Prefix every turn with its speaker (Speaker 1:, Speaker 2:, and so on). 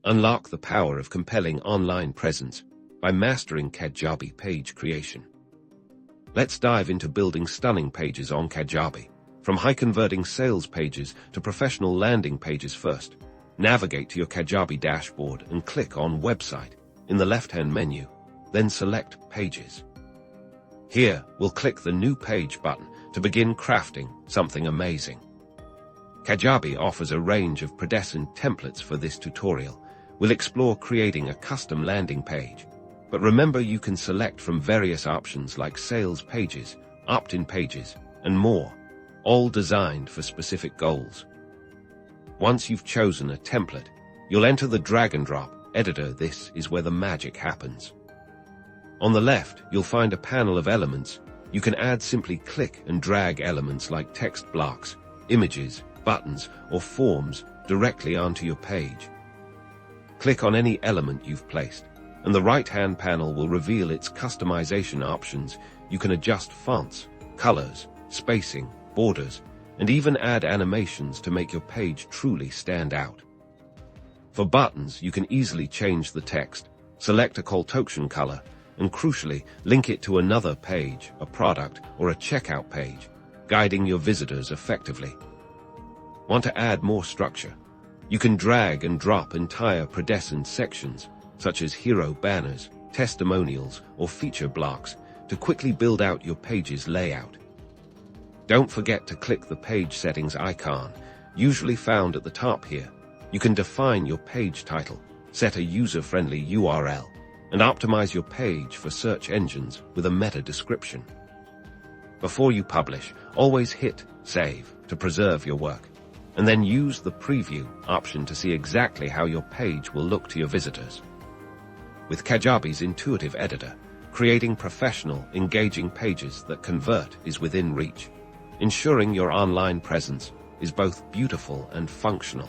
Speaker 1: Unlock the power of compelling online presence by mastering Kajabi page creation. Let's dive into building stunning pages on Kajabi. From high-converting sales pages to professional landing pages first, navigate to your Kajabi dashboard and click on Website in the left-hand menu, then select Pages. Here, we'll click the New Page button to begin crafting something amazing. Kajabi offers a range of predestined templates for this tutorial. We'll explore creating a custom landing page. But remember, you can select from various options like sales pages, opt-in pages, and more, all designed for specific goals. Once you've chosen a template, you'll enter the drag-and-drop editor. This is where the magic happens. On the left, you'll find a panel of elements. You can simply click and drag elements like text blocks, images, buttons, or forms directly onto your page. Click on any element you've placed, and the right-hand panel will reveal its customization options. You can adjust fonts, colors, spacing, borders, and even add animations to make your page truly stand out. For buttons, you can easily change the text, select a call to action color, and crucially, link it to another page, a product, or a checkout page, guiding your visitors effectively. Want to add more structure? You can drag and drop entire predestined sections, such as hero banners, testimonials, or feature blocks, to quickly build out your page's layout. Don't forget to click the page settings icon, usually found at the top here. You can define your page title, set a user-friendly URL, and optimize your page for search engines with a meta description. Before you publish, always hit Save to preserve your work, and then use the Preview option to see exactly how your page will look to your visitors. With Kajabi's intuitive editor, creating professional, engaging pages that convert is within reach, ensuring your online presence is both beautiful and functional.